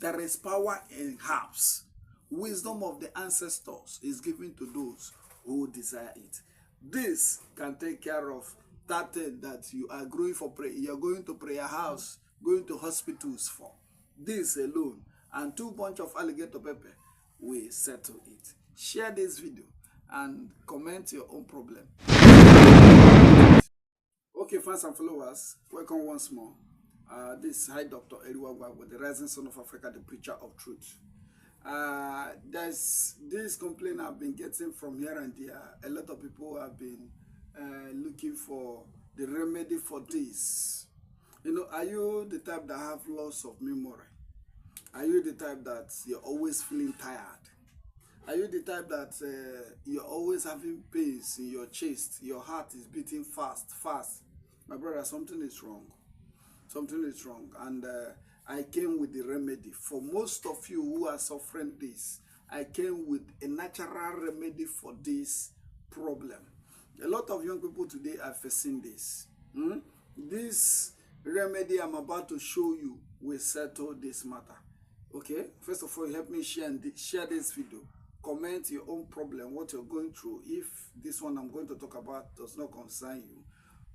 There is power in herbs. Wisdom of the ancestors is given to those who desire it. This can take care of that thing that you are going for prayer. You're going to prayer house, going to hospitals for. This alone and 2 bunch of alligator pepper will settle it. Share this video and comment your own problem. Okay, fans and followers, welcome once more. This is High Dr. Eriwagwa with the Rising Son of Africa, the preacher of truth. There's this complaint I've been getting from here and there. A lot of people have been looking for the remedy for this. You know, are you the type that have loss of memory? Are you the type that you're always feeling tired? Are you the type that you're always having pains in your chest? Your heart is beating fast? My brother, something is wrong. Something is wrong. And I came with the remedy. For most of you who are suffering this, I came with a natural remedy for this problem. A lot of young people today are facing this. This remedy I'm about to show you will settle this matter. Okay? First of all, help me share this video. Comment your own problem, what you're going through. If this one I'm going to talk about does not concern you,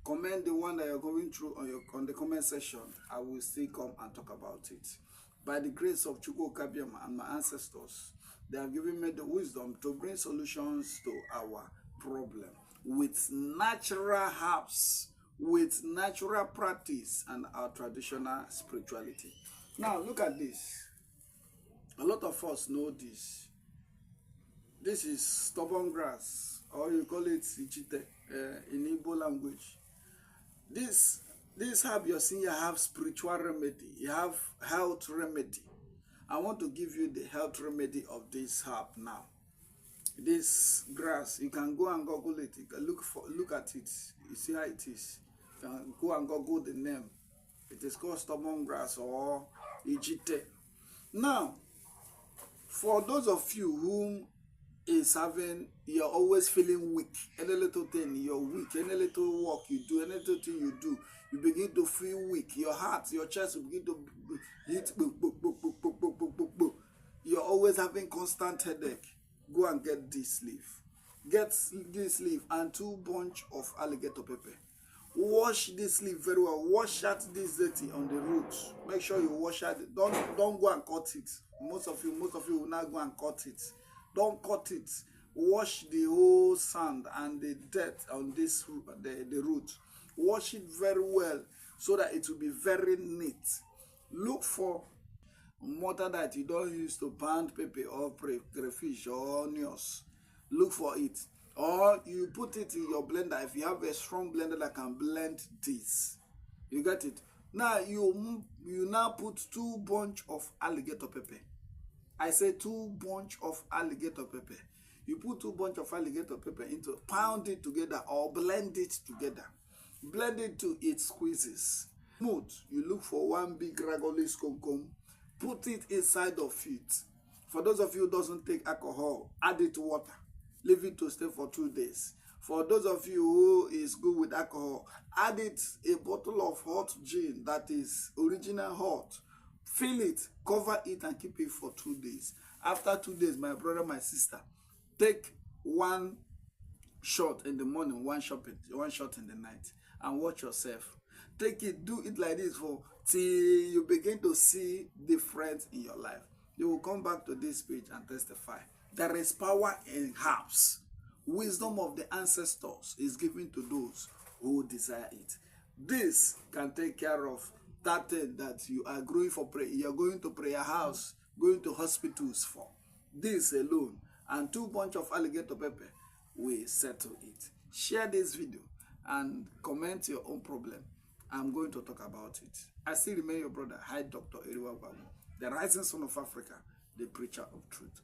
comment the one that you're going through on the comment section. I will still come and talk about it. By the grace of Chukwu Kabiama and my ancestors, they have given me the wisdom to bring solutions to our problem with natural herbs, with natural practice and our traditional spirituality. Now look at this. A lot of us know this. This is stubborn grass, or you call it ichite in Igbo language. This herb you're seeing, you have spiritual remedy, you have health remedy. I want to give you the health remedy of this herb now. This grass, you can go and Google it. You can look at it. You see how it is. You can go and Google the name. It is called stubborn grass or ichite. Now, for those of you whom is having, you're always feeling weak, any little thing you're weak, any little work you do, any little thing you do, you begin to feel weak. Your heart, your chest will begin to hit. You're always having constant headache. Go and get this leaf. Get this leaf and 2 bunch of alligator pepper. Wash this leaf very well. Wash out this dirty on the roots. Make sure you wash out. Don't go and cut it. Most of you will not go and cut it. Don't cut it. Wash the whole sand and the dirt on this the root. Wash it very well so that it will be very neat. Look for mortar that you don't use to pound pepper or crayfish or onions. Look for it. Or you put it in your blender if you have a strong blender that can blend this. You get it? Now you now put 2 bunch of alligator pepper. I say 2 bunch of alligator pepper. You put 2 bunch of alligator pepper into, pound it together or blend it together. Blend it to its squeezes. Smooth. You look for 1 big ragolis comb. Put it inside of it. For those of you who doesn't take alcohol, add it to water. Leave it to stay for 2 days. For those of you who is good with alcohol, add it a bottle of hot gin that is original hot. Fill it, cover it, and keep it for 2 days. After 2 days, my brother, my sister, take 1 shot in the morning, 1 shot in the night, and watch yourself. Take it, do it like this for till you begin to see difference in your life. You will come back to this page and testify. There is power in herbs. Wisdom of the ancestors is given to those who desire it. This can take care of that thing that you are going for prayer. You're going to prayer house, going to hospitals for. This alone and 2 bunch of alligator pepper will settle it. Share this video and comment your own problem. I'm going to talk about it. I still remain your brother, High Dr. Eriwagwa, the Rising Son of Africa, the preacher of truth.